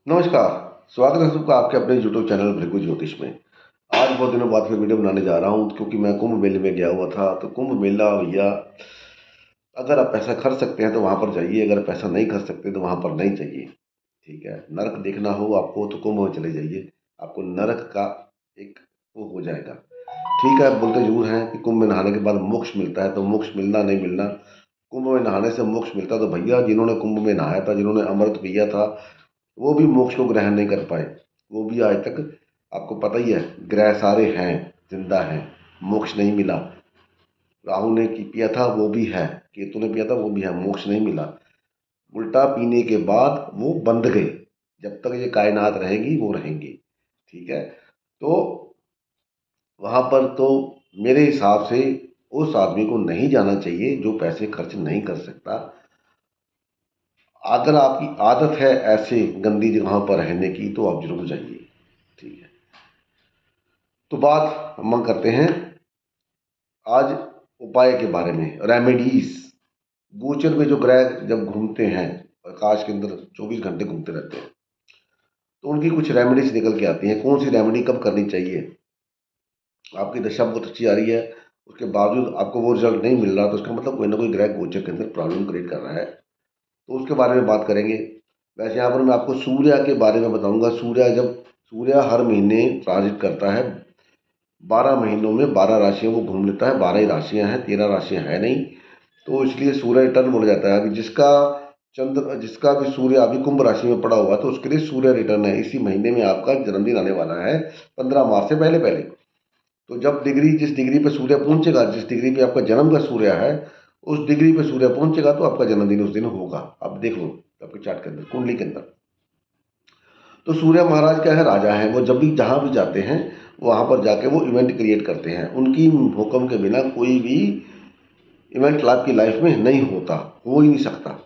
नमस्कार, स्वागत है सबका आपके अपने यूट्यूब चैनल भृगु ज्योतिष में। आज बहुत दिनों बाद फिर वीडियो बनाने जा रहा हूँ क्योंकि मैं कुंभ मेले में गया हुआ था। तो कुंभ मेला भैया, अगर आप पैसा खर्च सकते हैं तो वहाँ पर जाइए, अगर पैसा नहीं खर्च सकते तो वहाँ पर नहीं जाइए। ठीक है, नरक देखना हो आपको तो कुंभ में चले जाइए, आपको नरक का एक वो हो जाएगा। ठीक है, बोलते जरूर हैं कि कुंभ में नहाने के बाद मोक्ष मिलता है, तो मोक्ष मिलना नहीं मिलना, कुंभ में नहाने से मोक्ष मिलता तो भैया जिन्होंने कुंभ में नहाया था, जिन्होंने अमृत पिया था, वो भी मोक्ष को ग्रहण नहीं कर पाए। वो भी आज तक, आपको पता ही है, ग्रह सारे हैं, जिंदा हैं, मोक्ष नहीं मिला। राहु ने की पिया था वो भी है, केतु ने पिया था वो भी है, मोक्ष नहीं मिला। उल्टा पीने के बाद वो बंध गए। जब तक ये कायनात रहेगी वो रहेंगे। ठीक है, तो वहां पर तो मेरे हिसाब से उस आदमी को नहीं जाना चाहिए जो पैसे खर्च नहीं कर सकता। अगर आपकी आदत है ऐसे गंदी जगहों पर रहने की तो आप जरूर जाइए। ठीक है, तो बात हम करते हैं आज उपाय के बारे में, रेमेडीज। गोचर में जो ग्रह जब घूमते हैं, आकाश के अंदर 24 घंटे घूमते रहते हैं, तो उनकी कुछ रेमेडीज निकल के आती हैं। कौन सी रेमेडी कब करनी चाहिए। आपकी दशा बहुत अच्छी आ रही है, उसके बावजूद आपको वो रिजल्ट नहीं मिल रहा, तो उसका मतलब कोई ना कोई ग्रह गोचर के अंदर प्रॉब्लम क्रिएट कर रहा है, तो उसके बारे में बात करेंगे। वैसे यहाँ पर मैं आपको सूर्य के बारे में बताऊंगा। सूर्य हर महीने ट्रांजिट करता है, 12 महीनों में 12 राशियों को घूम लेता है। 12 ही राशियां हैं, 13 राशियां है नहीं, तो इसलिए सूर्य रिटर्न बोला जाता है। अभी जिसका भी सूर्य अभी कुंभ राशि में पड़ा हुआ है, तो उसके लिए सूर्य रिटर्न है। इसी महीने में आपका जन्मदिन आने वाला है, 15 मार्च से पहले पहले। तो जब जिस डिग्री पे सूर्य पहुंचेगा, जिस डिग्री पे आपका जन्म का सूर्य है, उस डिग्री पे सूर्य पहुंचेगा तो आपका जन्मदिन उस दिन होगा। अब देख लो आपके चार्ट के अंदर, कुंडली के अंदर। तो सूर्य महाराज क्या है, राजा है। वो जब भी जहां भी जाते हैं वहां पर जाके वो इवेंट क्रिएट करते हैं। उनकी हुक्म के बिना कोई भी इवेंट आपकी लाइफ में नहीं होता, हो ही नहीं सकता।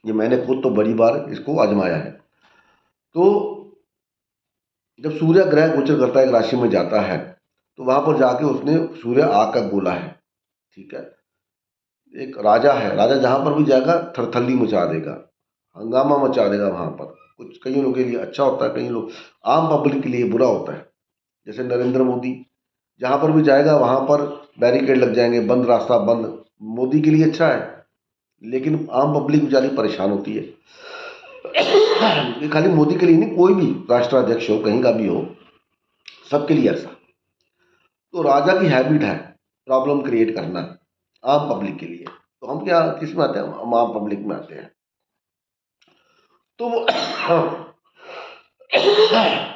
ये मैंने खुद तो बड़ी बार इसको आजमाया है। तो जब सूर्य ग्रह गोचर करता है, एक राशि में जाता है, तो वहां पर जाके उसने, सूर्य आग का गोला है। ठीक है, एक राजा है, राजा जहां पर भी जाएगा थरथल्ली मचा देगा, हंगामा मचा देगा। वहां पर कुछ कई लोगों के लिए अच्छा होता है, कई लोग, आम पब्लिक के लिए बुरा होता है। जैसे नरेंद्र मोदी जहां पर भी जाएगा वहां पर बैरिकेड लग जाएंगे, बंद रास्ता बंद। मोदी के लिए अच्छा है, लेकिन आम पब्लिक बेचारी परेशान होती है। ये खाली मोदी के लिए नहीं, कोई भी राष्ट्राध्यक्ष हो, कहीं का भी हो, सबके लिए ऐसा। तो राजा की हैबिट है प्रॉब्लम क्रिएट करना आम पब्लिक के लिए। तो हम क्या, किस में आते हैं, हम आम पब्लिक में आते हैं। तो वो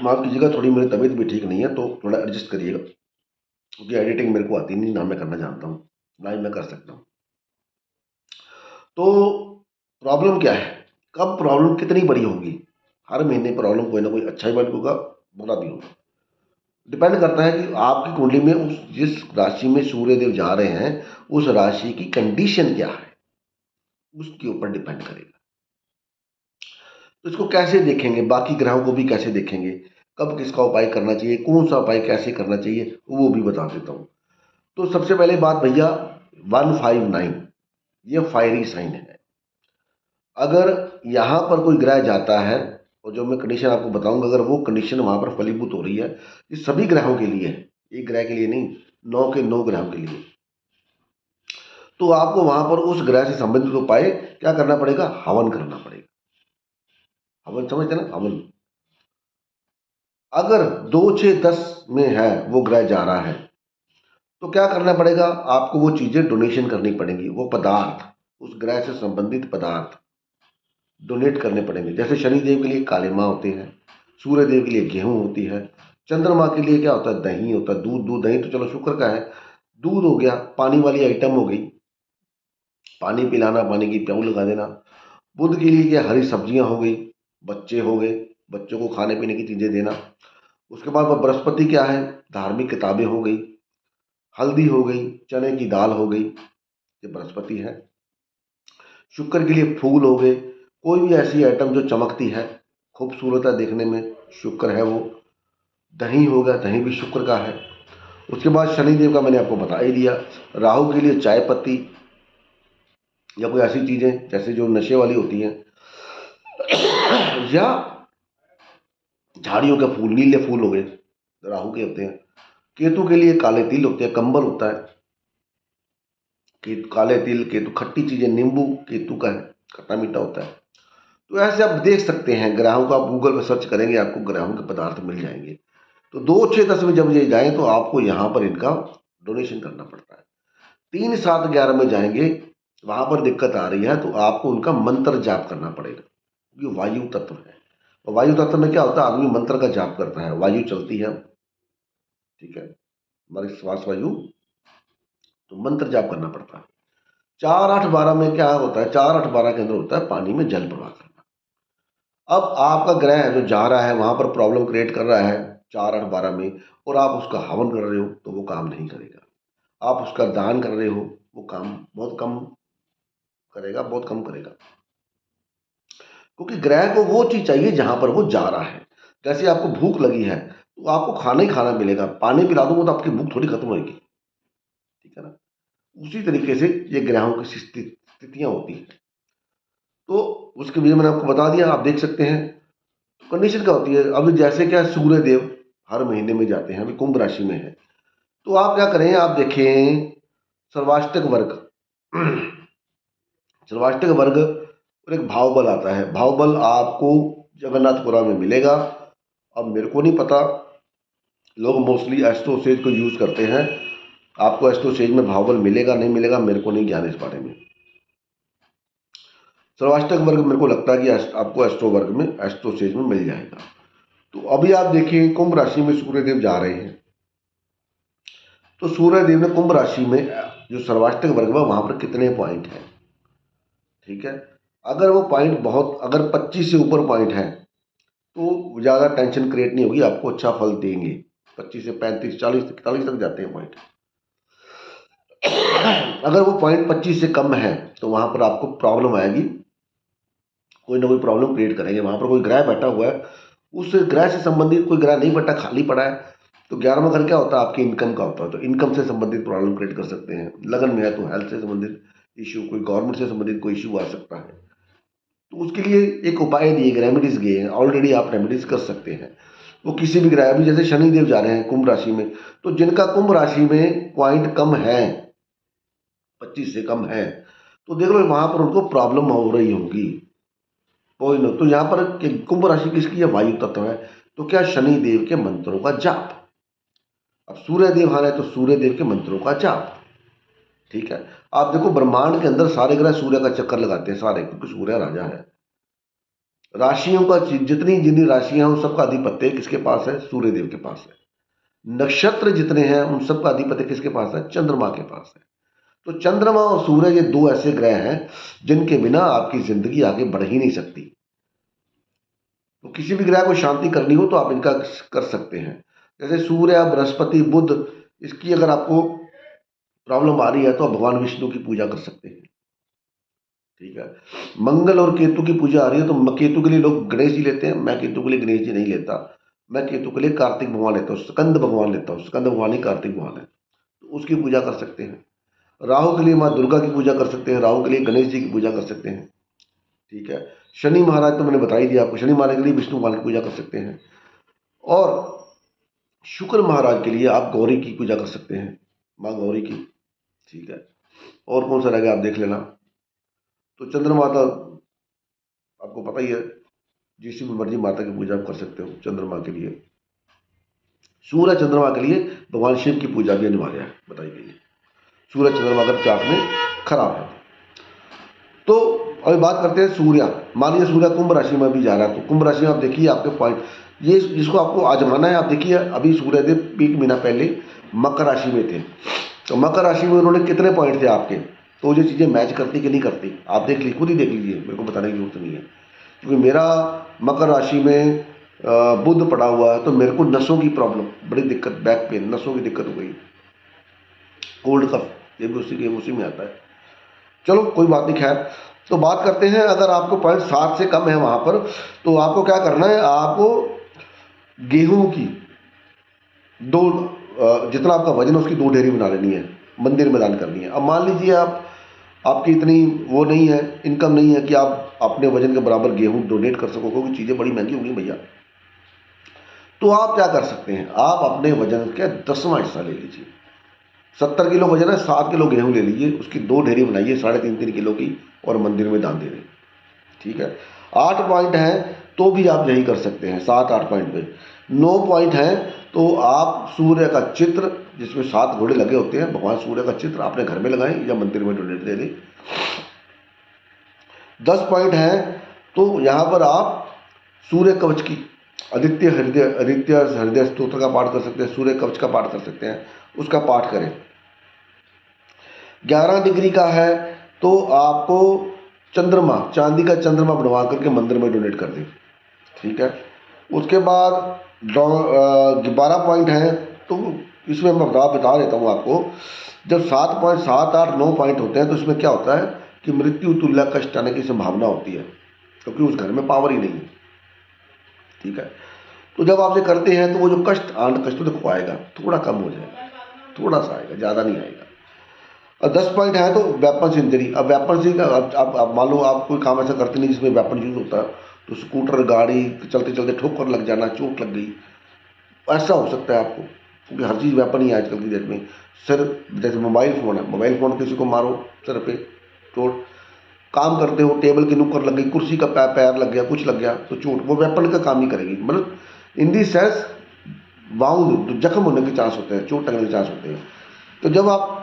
माफ कीजिएगा, थोड़ी मेरी तबीयत भी ठीक नहीं है, तो थोड़ा एडजस्ट करिएगा, क्योंकि एडिटिंग मेरे को आती नहीं, ना मैं करना जानता हूँ, ना ही मैं कर सकता हूँ। तो प्रॉब्लम क्या है, कब प्रॉब्लम कितनी बड़ी होगी। हर महीने प्रॉब्लम कोई ना कोई अच्छा इवेंट होगा, बुरा भी होगा। डिपेंड करता है कि आपकी कुंडली में उस जिस राशि में सूर्य देव जा रहे हैं, उस राशि की कंडीशन क्या है, उसके ऊपर डिपेंड करेगा। तो इसको कैसे देखेंगे, बाकी ग्रहों को भी कैसे देखेंगे, कब किसका उपाय करना चाहिए, कौन सा उपाय कैसे करना चाहिए, वो भी बता देता हूँ। तो सबसे पहले बात भैया, 159 ये फायरी साइन है। अगर यहाँ पर कोई ग्रह जाता है, और जो मैं कंडीशन आपको बताऊंगा, अगर वो कंडीशन वहां पर फलीभूत हो रही है, ये सभी ग्रहों के लिए है, एक ग्रह के लिए नहीं, 9 के 9 ग्रहों के लिए, तो आपको वहां पर उस ग्रह से संबंधित उपाय क्या करना पड़ेगा, हवन करना पड़ेगा। हवन समझते ना, हवन। अगर 2 6 10 में है वो ग्रह जा रहा है, तो क्या करना पड़ेगा, आपको वो चीजें डोनेशन करनी पड़ेंगी, वो पदार्थ, उस ग्रह से संबंधित पदार्थ डोनेट करने पड़ेंगे। जैसे शनि देव के लिए काले माँ होते हैं, सूर्य देव के लिए गेहूं होती है, चंद्रमा के लिए क्या होता है, दही होता है। दूध दही तो चलो शुक्र का है, दूध हो गया, पानी वाली आइटम हो गई, पानी पिलाना, पानी की प्याऊ लगा देना। बुध के लिए क्या, हरी सब्जियां हो गई, बच्चे हो गए, बच्चों को खाने पीने की चीजें देना। उसके बाद बृहस्पति क्या है, धार्मिक किताबें हो गई, हल्दी हो गई, चने की दाल हो गई, ये बृहस्पति है। शुक्र के लिए फूल हो गए, कोई भी ऐसी आइटम जो चमकती है, खूबसूरत है देखने में, शुक्र है वो। दही हो गया, दही भी शुक्र का है। उसके बाद शनिदेव का मैंने आपको बता ही दिया। राहु के लिए चाय पत्ती या कोई ऐसी चीजें जैसे जो नशे वाली होती हैं, या झाड़ियों के फूल, नीले फूल हो गए, राहु के होते हैं। केतु के लिए काले तिल होते हैं, कंबल होता है। काले तिल, केतु, खट्टी चीजें, नींबू केतु का है, खट्टा मीठा होता है। तो ऐसे आप देख सकते हैं ग्रहों को, आप गूगल पर सर्च करेंगे आपको ग्रहों के पदार्थ मिल जाएंगे। तो 2, 6, 10 में जब ये जाएं तो आपको यहाँ पर इनका डोनेशन करना पड़ता है। 3, 7, 11 में जाएंगे, वहां पर दिक्कत आ रही है तो आपको उनका मंत्र जाप करना पड़ेगा। ये वायु तत्व है, और वायु तत्व में क्या होता है, आदमी मंत्र का जाप करता है, वायु चलती है, ठीक है, हमारी श्वास वायु, तो मंत्र जाप करना पड़ता है। 4, 8, 12 में क्या होता है, 4, 8, 12 के अंदर होता है पानी में जल प्रवाह करना। अब आपका ग्रह है जो जा रहा है वहां पर प्रॉब्लम क्रिएट कर रहा है 4, 8, 12 में, और आप उसका हवन कर रहे हो तो वो काम नहीं करेगा। आप उसका दान कर रहे हो, वो काम बहुत कम करेगा, बहुत कम करेगा, क्योंकि ग्रह को वो चीज चाहिए जहां पर वो जा रहा है। जैसे आपको भूख लगी है तो आपको खाना ही खाना मिलेगा, पानी पिला दूंगा तो आपकी भूख थोड़ी खत्म होगी, ठीक है ना। उसी तरीके से ये ग्रहों की स्थितियां होती है। तो उसके लिए मैंने आपको बता दिया, आप देख सकते हैं। कंडीशन क्या होती है, अभी जैसे क्या सूर्य देव हर महीने में जाते हैं, अभी कुंभ राशि में है, तो आप क्या करें, आप देखें सर्वाष्टक वर्ग सर्वाष्टक वर्ग और एक भाव बल आता है। भाव बल आपको जगन्नाथपुरा में मिलेगा। अब मेरे को नहीं पता, लोग मोस्टली एस्ट्रोसेज को यूज करते हैं, आपको एस्ट्रोसेज में भाव बल मिलेगा नहीं मिलेगा मेरे को नहीं ज्ञान इस बारे में। सर्वाष्टक वर्ग मेरे को लगता है कि आपको एस्ट्रो वर्ग में, एस्ट्रोसेज में मिल जाएगा। तो अभी आप देखिए कुंभ राशि में सूर्यदेव जा रहे हैं, तो सूर्यदेव ने कुंभ राशि में जो सर्वाष्टक वर्ग में वहां पर कितने पॉइंट हैं, ठीक है। अगर वो पॉइंट बहुत, अगर 25 से ऊपर पॉइंट है तो ज़्यादा टेंशन क्रिएट नहीं होगी, आपको अच्छा फल देंगे। 25 से 35, 40, 41 तक जाते हैं पॉइंट। अगर वो पॉइंट 25 से कम है तो वहां पर आपको प्रॉब्लम आएगी, कोई ना कोई प्रॉब्लम क्रिएट करेंगे। वहां पर कोई ग्रह बैठा हुआ है, उस ग्रह से संबंधित कोई ग्रह नहीं बैठा, खाली पड़ा है, तो 11वां घर क्या होता है, आपकी इनकम का होता है, तो इनकम से संबंधित प्रॉब्लम क्रिएट कर सकते हैं। लगन में है तो हेल्थ से संबंधित इश्यू, कोई गवर्नमेंट से संबंधित कोई इश्यू आ सकता है। तो उसके लिए एक उपाय दिए गए, रेमेडीज दिए हैं, ऑलरेडी आप रेमेडीज कर सकते हैं। वो किसी भी ग्रह, अभी जैसे शनिदेव जा रहे हैं कुंभ राशि में, तो जिनका कुंभ राशि में पॉइंट कम है, 25 से कम है, तो देख लो वहां पर उनको प्रॉब्लम हो रही होगी कोई ना। तो यहाँ पर कुंभ राशि किसकी है, वायु तत्व है, तो क्या शनि देव के मंत्रों का जाप। अब सूर्य देव आ रहे तो सूर्य देव के मंत्रों का जाप, ठीक है। आप देखो ब्रह्मांड के अंदर सारे ग्रह सूर्य का चक्कर लगाते हैं सारे, क्योंकि सूर्य राजा है। राशियों का जितनी जितनी राशियां हैं उन सबका अधिपत्य किसके पास है, सूर्य देव के पास है। नक्षत्र जितने हैं उन सबका अधिपत्य किसके पास है, चंद्रमा के पास है। तो चंद्रमा और सूर्य ये 2 ऐसे ग्रह हैं जिनके बिना आपकी जिंदगी आगे बढ़ ही नहीं सकती। तो किसी भी ग्रह को शांति करनी हो तो आप इनका कर सकते हैं। जैसे सूर्य, बृहस्पति, बुध, इसकी अगर आपको प्रॉब्लम आ रही है तो आप भगवान विष्णु की पूजा कर सकते हैं, ठीक है। मंगल और केतु की पूजा आ रही है तो केतु के लिए लोग गणेश जी लेते हैं, मैं केतु के लिए गणेश जी नहीं लेता, मैं केतु के लिए कार्तिक भगवान लेता हूँ, स्कंद भगवान लेता हूँ, स्कंद भगवान ही कार्तिक भगवान है, तो उसकी पूजा कर सकते हैं। राहु के लिए माँ दुर्गा की पूजा कर सकते हैं, राहु के लिए गणेश जी की पूजा कर सकते हैं, ठीक है। शनि महाराज तो मैंने बता ही दिया आपको, शनि महाराज के लिए विष्णु भगवान की पूजा कर सकते हैं। और शुक्र महाराज के लिए आप गौरी की पूजा कर सकते हैं, माँ गौरी की, ठीक है। और कौन सा रहेगा आप देख लेना। तो चंद्र माता आपको पता ही है, जिस भी मर्जी माता की पूजा आप कर सकते हो चंद्रमा के लिए। सूर्य चंद्रमा के लिए भगवान शिव की पूजा भी अनिवार्य है, बताई गई है। सूर्य चंद्रमा अगर चार्ट में खराब है तो अभी बात करते हैं सूर्य। मान लीजिए सूर्य कुंभ राशि में भी जा रहा है, तो कुंभ राशि में आप देखिए आपके पॉइंट, ये जिसको आपको आजमाना है, आप देखिए अभी सूर्यदेव पीक महीना पहले मकर राशि में थे, तो मकर राशि में उन्होंने कितने पॉइंट थे आपके, तो ये चीज़ें मैच करती कि नहीं करती आप देख लीजिए, खुद ही देख लीजिए, मेरे को बताने की जरूरत नहीं है। क्योंकि मेरा मकर राशि में बुध पड़ा हुआ है, तो मेरे को नसों की प्रॉब्लम, बड़ी दिक्कत, बैक पेन, नसों की दिक्कत हो गई, कोल्ड कफ, ये भी उसी में आता है। चलो कोई बात नहीं, खैर। तो बात करते हैं, अगर आपको पॉइंट 7 से कम है वहां पर, तो आपको क्या करना है, आपको गेहूं की जितना आपका वजन है उसकी 2 ढेरी बना लेनी है, मंदिर में दान करनी है। अब मान लीजिए आप आपकी इतनी वो नहीं है, इनकम नहीं है कि आप अपने वजन के बराबर गेहूं डोनेट कर सको, क्योंकि चीज़ें बड़ी महंगी होंगी भैया। तो आप क्या कर सकते हैं, आप अपने वजन के 10वां हिस्सा ले लीजिए। 70 किलो वजन है, 7 किलो गेहूं ले लीजिए, उसकी 2 ढेरी बनाइए 3.5-3 किलो की, और मंदिर में दान दे दें। ठीक है। 8 पॉइंट हैं तो भी आप यही कर सकते हैं, 7-8 पॉइंट पे। 9 पॉइंट हैं तो आप सूर्य का चित्र, जिसमें 7 घोड़े लगे होते हैं, भगवान सूर्य का चित्र अपने घर में लगाएं या मंदिर में डोनेट दे दें। 10 पॉइंट हैं तो यहाँ पर आप सूर्य कवच की, आदित्य हृदय स्तोत्र का पाठ कर सकते हैं, सूर्य कवच का पाठ कर सकते हैं, उसका पाठ करें। 11 डिग्री का है तो आपको चंद्रमा, चांदी का चंद्रमा बनवा करके मंदिर में डोनेट कर दें। ठीक है। उसके बाद 12 पॉइंट हैं तो इसमें मैं बता देता हूँ आपको। जब 7.7, 8, 9 पॉइंट होते हैं तो इसमें क्या होता है कि मृत्यु तुल्य कष्ट आने की संभावना होती है, क्योंकि उस घर में पावर ही नहीं है। ठीक है। तो जब आप ये करते हैं तो वो जो कष्ट, आंत कष्ट देखो आएगा, थोड़ा कम हो जाएगा, थोड़ा सा आएगा, ज़्यादा नहीं आएगा। और 10 पॉइंट है तो वेपन इंजरी। अब वेपन से अब मान लो आप कोई काम ऐसा करते नहीं जिसमें वेपन यूज होता है, तो स्कूटर गाड़ी चलते चलते ठोकर लग जाना, चोट लग गई, ऐसा हो सकता है आपको, क्योंकि हर चीज़ वेपन ही है आजकल की डेट में। सर, जैसे मोबाइल फ़ोन है, मोबाइल फ़ोन किसी को मारो सर पे चोट, काम करते हो टेबल की नुक्कड़ लग गई, कुर्सी का पैर लग गया, कुछ लग गया तो चोट, वो वेपन का काम ही करेगी। मतलब इन दी सेंस बाउंड, जख्म होने के चांस होते हैं, चोट लगने के चांस होते हैं। तो जब आप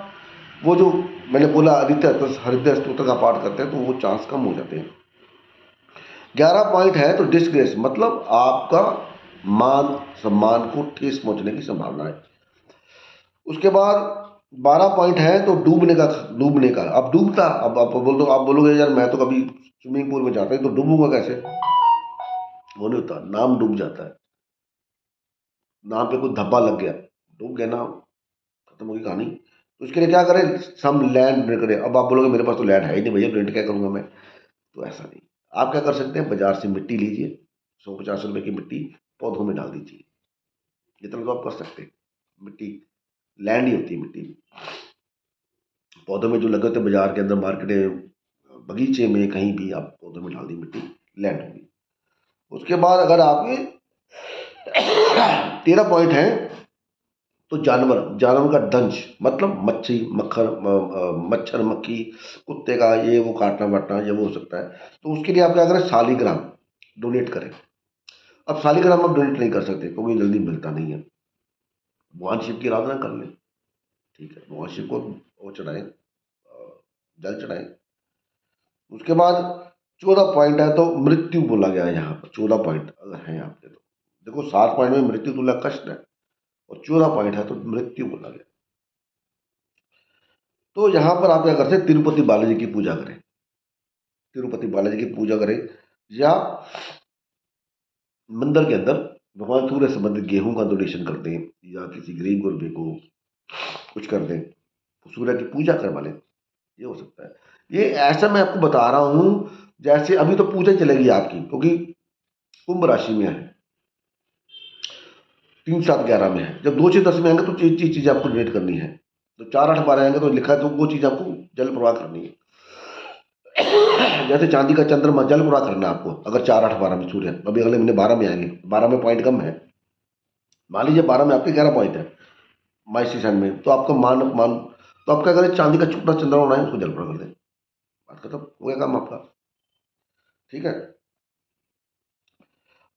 वो जो मैंने बोला आदित्य हृदय स्तोत्र का पाठ करते हैं तो वो चांस कम हो जाते हैं। 11 पॉइंट है तो डिसग्रेस, मतलब आपका मान सम्मान को ठेस पहुंचने की संभावना है। उसके बाद 12 पॉइंट है तो डूबने का। अब डूबता, अब आप बोलोगे यार मैं तो कभी स्विमिंग पूल में जाता है तो डूबूंगा कैसे, वो नहीं होता, नाम डूब जाता है। नाम पे कोई धब्बा लग गया, डूब गया नाम, खत्म होगी कहानी। तो उसके लिए क्या करें, सम लैंड डोनेट करें। अब आप बोलोगे मेरे पास तो लैंड है ही नहीं भैया, डोनेट क्या करूंगा मैं, तो ऐसा नहीं। आप क्या कर सकते हैं, बाजार से मिट्टी लीजिए, 150 रुपए की मिट्टी पौधों में डाल दीजिए, इतना तो आप कर सकते हैं। मिट्टी लैंड ही होती है मिट्टी, पौधों में जो लगे होते हैं बाजार के अंदर, मार्केट में, बगीचे में, कहीं भी आप पौधों में डाल दी मिट्टी, लैंड होगी। उसके बाद अगर आपके 13 पॉइंट है तो जानवर का दंश, मतलब मच्छी मच्छर मक्खी कुत्ते का ये वो काटना वाटना ये वो हो सकता है, तो उसके लिए आप क्या करें, शालिग्राम डोनेट करें। अब शालिग्राम आप डोनेट नहीं कर सकते क्योंकि जल्दी मिलता नहीं है, भगवान शिव की आराधना कर लें। ठीक है, भगवान शिव को वो चढ़ाएं, जल चढ़ाएं। उसके बाद 14 पॉइंट है तो मृत्यु बोला गया है यहाँ पर, 14 पॉइंट अगर है आपके तो देखो, 7 पॉइंट में मृत्यु तुल्य कष्ट है और 14 पॉइंट है तो मृत्यु बोला गया। तो यहाँ पर आप क्या करते हैं, तिरुपति बालाजी की पूजा करें, तिरुपति बालाजी की पूजा करें, या मंदिर के अंदर भगवान सूर्य संबंधित गेहूं का डोनेशन कर दें, या किसी गरीब गुरबे को कुछ कर दें, तो सूर्य की पूजा करवा लें, ये हो सकता है। ये ऐसा मैं आपको बता रहा हूं जैसे अभी तो पूजा ही चलेगी आपकी, क्योंकि कुंभ राशि में है, 3, 7, 11 में है। जब 2, 6, 10 में आएंगे तो चीज़ आपको डोनेट करनी है, तो 4, 8, 12 आएंगे तो लिखा है तो वो चीज़ आपको जल प्रवाह करनी है। जैसे चांदी का चंद्रमा जल प्रवाह करना है आपको, अगर 4, 8, 12 में सूर्य, अभी अगले महीने 12 में आएंगे, 12 में पॉइंट कम है, मान लीजिए 12 में आपके 11 पॉइंट है माइसी सन में, तो आपका मान तो आप क्या करें, चांदी का छोटा चंद्रमा बनाए, उसको जल प्रवाह कर दें, बात खत्म हो गया काम आपका। ठीक है।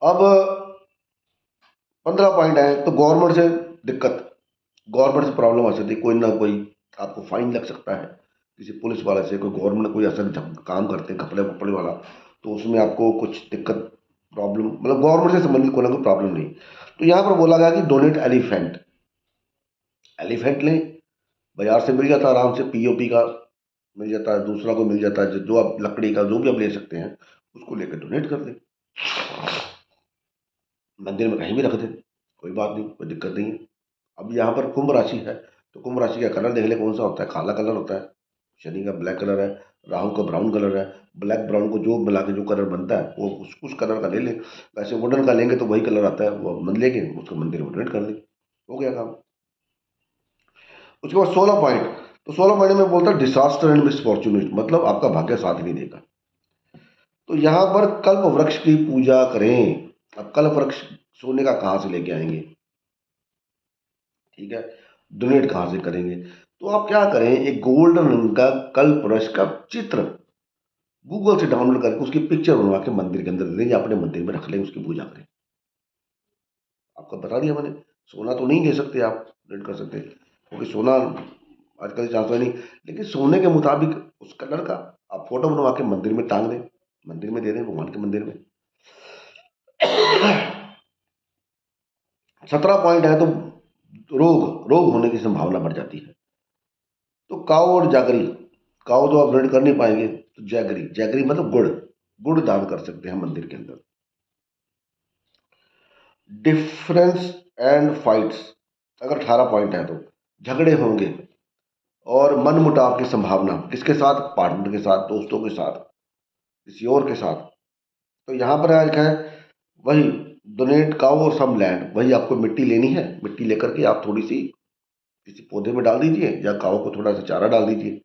अब 15 पॉइंट है तो गवर्नमेंट से दिक्कत, गवर्नमेंट से प्रॉब्लम आ सकती है, कोई ना कोई आपको फाइन लग सकता है, किसी पुलिस वाले से, कोई गवर्नमेंट कोई ऐसा काम करते हैं कपड़े वपड़े वाला, तो उसमें आपको कुछ दिक्कत, प्रॉब्लम, मतलब गवर्नमेंट से संबंधित कोई ना कोई प्रॉब्लम नहीं। तो यहाँ पर बोला गया कि डोनेट एलिफेंट, एलिफेंट लें, बाजार से मिल जाता है आराम से, पीओपी का मिल जाता है, दूसरा को मिल जाता है, जो आप लकड़ी का जो भी आप ले सकते हैं उसको लेकर डोनेट कर दें, मंदिर में कहीं भी रख दें, कोई बात नहीं, कोई दिक्कत नहीं है। अब यहाँ पर कुंभ राशि है तो कुंभ राशि का कलर देख ले कौन सा होता है, काला कलर होता है, शनि का ब्लैक कलर है, राहु का ब्राउन कलर है, ब्लैक ब्राउन को जो मिला के जो कलर बनता है वो उस कलर का ले लें। वैसे वुडन का लेंगे तो वही कलर आता है, वो मन लेंगे उसको मंदिर में डोनेट कर दें, हो गया काम। उसके बाद 16 पॉइंट, तो 16 पॉइंट में बोलता है डिसास्टर एंड मिसफॉर्चुनेट, मतलब आपका भाग्य साथ नहीं देगा। तो यहाँ पर कल्प वृक्ष की पूजा करें। अब कल्प वृक्ष सोने का कहाँ से लेके आएंगे, ठीक है, डोनेट कहाँ से करेंगे? तो आप क्या करें, एक गोल्डन रंग का कल्प वृक्ष का चित्र गूगल से डाउनलोड करके उसकी पिक्चर बनवा के मंदिर के अंदर दे दें या अपने मंदिर में रख लें, उसकी पूजा करें। आपको बता दिया मैंने। सोना तो नहीं ले सकते आप, डोनेट कर सकते क्योंकि सोना आजकल चाहता नहीं, लेकिन सोने के मुताबिक उस कलर का आप फोटो बनवा के मंदिर में टांग दें, मंदिर में दे दें, भगवान के मंदिर में। 17 पॉइंट है तो रोग रोग होने की संभावना बढ़ जाती है। तो काव और जागरी, काव तो आप डोनेट कर नहीं पाएंगे, तो जैगरी, जैगरी मतलब गुड़, गुड़ दान कर सकते हैं मंदिर के अंदर। डिफरेंस एंड फाइट्स, अगर 18 पॉइंट है तो झगड़े होंगे और मन मुटाव की संभावना, किसके साथ? पार्टनर के साथ, दोस्तों के साथ, किसी और के साथ। तो यहाँ पर लिखा है वही डोनेट काउ और सम लैंड, वही आपको मिट्टी लेनी है, मिट्टी लेकर के आप थोड़ी सी किसी पौधे में डाल दीजिए या काउ को थोड़ा सा चारा डाल दीजिए,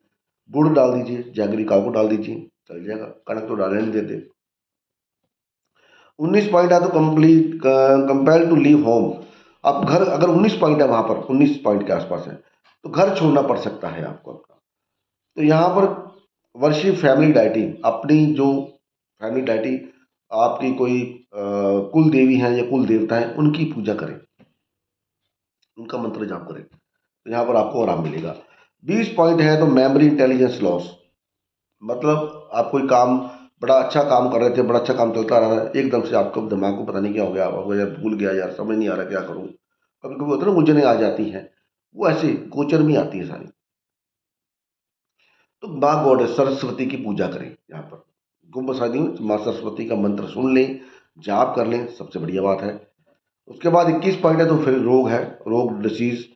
गुड़ डाल दीजिए, जैगरी काउ को डाल दीजिए, चल जाएगा। कणक तो डालने नहीं देते। 19 पॉइंट है तो complete compel to leave home, आप घर, अगर 19 पॉइंट है वहां पर, 19 पॉइंट के आसपास है तो घर छोड़ना पड़ सकता है आपको अपना। तो यहाँ पर वर्शिप फैमिली डाइटी, अपनी जो फैमिली डाइटी, आपकी कोई कुल देवी हैं या कुल देवता हैं, उनकी पूजा करें, उनका मंत्र जाप करें, तो यहाँ पर आपको आराम मिलेगा। 20 पॉइंट है तो मेमोरी इंटेलिजेंस लॉस, मतलब आप कोई काम, बड़ा अच्छा काम कर रहे थे, बड़ा अच्छा काम चलता रहा है, एकदम से आपको दिमाग को पता नहीं क्या हो गया, आपको यार भूल गया, यार समझ नहीं आ रहा क्या करूँ, कभी कभी होता है ना उलझने आ जाती हैं, वो ऐसे गोचर में आती है सारी। तो माँ गॉडेस सरस्वती की पूजा करें यहाँ पर, कुंभ शादी में माँ सरस्वती का मंत्र सुन लें, जाप कर लें, सबसे बढ़िया बात है। उसके बाद 21 पॉइंट है तो फिर रोग है, रोग डिसीज,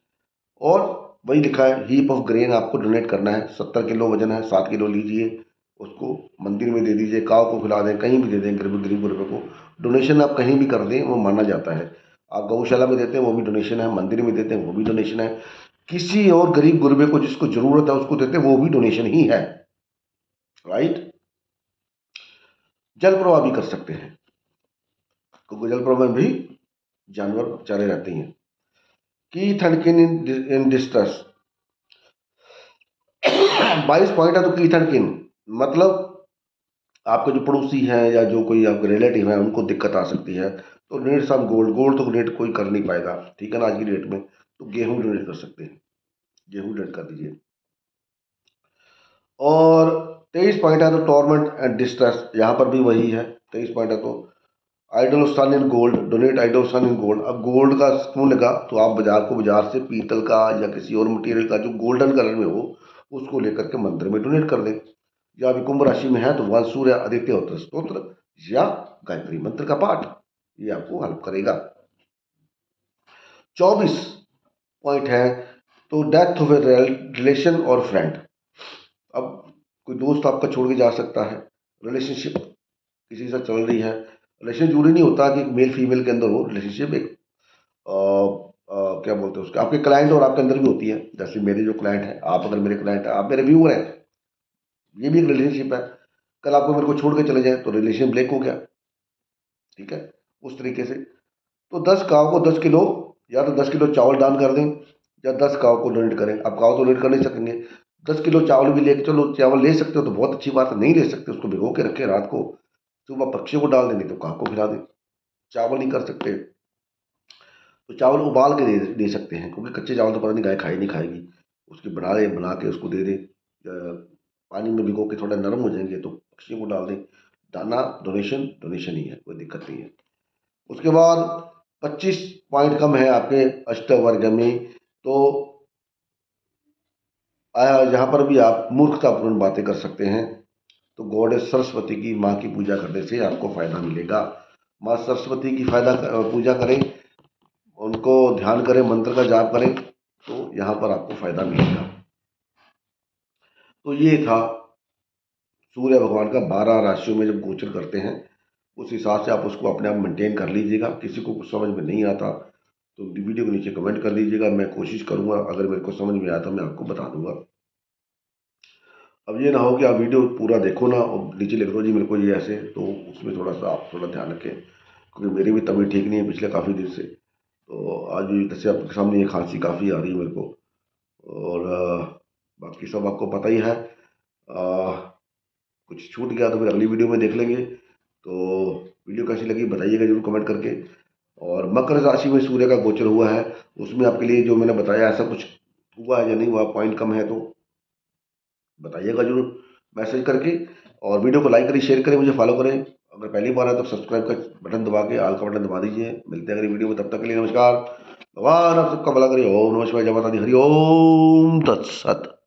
और वही लिखा है हीप ऑफ ग्रेन आपको डोनेट करना है, 70 किलो वजन है, 7 किलो लीजिए, उसको मंदिर में दे दीजिए, काव को खिला दें, कहीं भी दे दें, गरीब गरीब गुरबे को। डोनेशन आप कहीं भी कर दें वो माना जाता है। आप गौशाला में देते हैं वो भी डोनेशन है, मंदिर में देते हैं वो भी डोनेशन है, किसी और गरीब गुरबे को जिसको जरूरत है उसको देते हैं वो भी डोनेशन ही है, राइट। जल प्रवाह भी कर सकते हैं क्योंकि जल प्रवाह में भी जानवर बेचारे रहते हैं। की थनकिन इन डिस्ट्रेस, 22 पॉइंट है तो की थनकिन, मतलब आपके जो पड़ोसी हैं या जो कोई आपके रिलेटिव हैं उनको दिक्कत आ सकती है, तो डोनेट सम गोल्ड, गोल्ड तो डोनेट कोई कर नहीं पाएगा, ठीक है ना, आज की डेट में, तो गेहूं डोनेट कर सकते हैं, गेहूं डोनेट कर दीजिए। और 23 पॉइंट है तो टॉर्मेंट एंड डिस्ट्रेस, यहाँ पर भी वही है, 23 पॉइंट है तो idol son in gold, donate idol son in gold. अब गोल्ड का क्यों लगा, तो आप बाजार से पीतल का या किसी और मटेरियल का जो गोल्डन कलर में हो उसको लेकर के मंदिर में डोनेट कर दें। या अभी कुंभ राशि में है तो वन सूर्य आदित्य होत्र स्तोत्र या गायत्री मंत्र का पाठ, ये आपको हेल्प करेगा। 24 पॉइंट है तो डेथ ऑफ ए रिलेशन और फ्रेंड, अब कोई दोस्त आपका छोड़ के जा सकता है, रिलेशनशिप किसी से चल रही है, रिलेशन जरूरी नहीं होता कि मेल फीमेल के अंदर हो रिलेशनशिप, एक क्या बोलते हैं उसके, आपके क्लाइंट और आपके अंदर भी होती है, जैसे मेरे जो क्लाइंट है, आप अगर मेरे क्लाइंट है, आप मेरे व्यूअर हैं, ये भी एक रिलेशनशिप है। कल आपको मेरे को छोड़ के चले जाए तो रिलेशन ब्रेक हो गया, ठीक है, उस तरीके से। तो 10 काव को 10 किलो, या तो 10 किलो चावल दान कर दें या 10 काव को डोनेट करें। अब काव तो डोनेट कर नहीं सकेंगे, 10 किलो चावल भी लेके चलो, चावल ले सकते हो तो बहुत अच्छी बात है, नहीं ले सकते उसको भिगो के रखें रात को, सुबह पक्षियों को डाल दें, नहीं तो काव को खिला दें। चावल नहीं कर सकते तो चावल उबाल के दे सकते हैं, क्योंकि कच्चे चावल तो पता नहीं गाय खाई नहीं खाएगी, उसकी बना के उसको दे दें, पानी में भिगो के थोड़ा नरम हो जाएंगे तो पक्षियों को डाल दें। दाना डोनेशन डोनेशन ही है, कोई दिक्कत नहीं है। उसके बाद 25 पॉइंट कम है आपके अष्टवर्ग में, तो यहाँ पर भी आप मूर्खतापूर्ण बातें कर सकते हैं, तो गॉडेस सरस्वती की माँ की पूजा करने से आपको फायदा मिलेगा। माँ सरस्वती की फायदा पूजा करें, उनको ध्यान करें, मंत्र का जाप करें, तो यहाँ पर आपको फायदा मिलेगा। तो ये था सूर्य भगवान का 12 राशियों में जब गोचर करते हैं, उस हिसाब से आप उसको अपने आप मेंटेन कर लीजिएगा। किसी को कुछ समझ में नहीं आता तो वीडियो के नीचे कमेंट कर दीजिएगा, मैं कोशिश करूंगा, अगर मेरे को समझ में आया तो मैं आपको बता दूंगा। अब ये ना हो कि आप वीडियो पूरा देखो ना और नीचे लिख दो जी मेरे को ये ऐसे, तो उसमें थोड़ा सा आप थोड़ा ध्यान रखें, क्योंकि मेरी भी तबीयत ठीक नहीं है पिछले काफ़ी दिन से। तो आज भी जैसे आपके सामने ये खांसी काफ़ी आ रही है मेरे को, और बाकी सब आपको पता ही है। कुछ छूट गया तो फिर अगली वीडियो में देख लेंगे। तो वीडियो कैसी लगी बताइएगा जरूर कमेंट करके। और मकर राशि में सूर्य का गोचर हुआ है, उसमें आपके लिए जो मैंने बताया ऐसा कुछ हुआ है या नहीं हुआ, पॉइंट कम है तो बताइएगा जरूर मैसेज करके। और वीडियो को लाइक करें, शेयर करें, मुझे फॉलो करें। अगर पहली बार है तो सब्सक्राइब का बटन दबा के आल का बटन दबा दीजिए। मिलते हैं अगली वीडियो में, तब तक के लिए नमस्कार। भगवान आप सबका भला करिए। ओम नमः शिवाय, जय माता दी, हरि ओम तत्सत।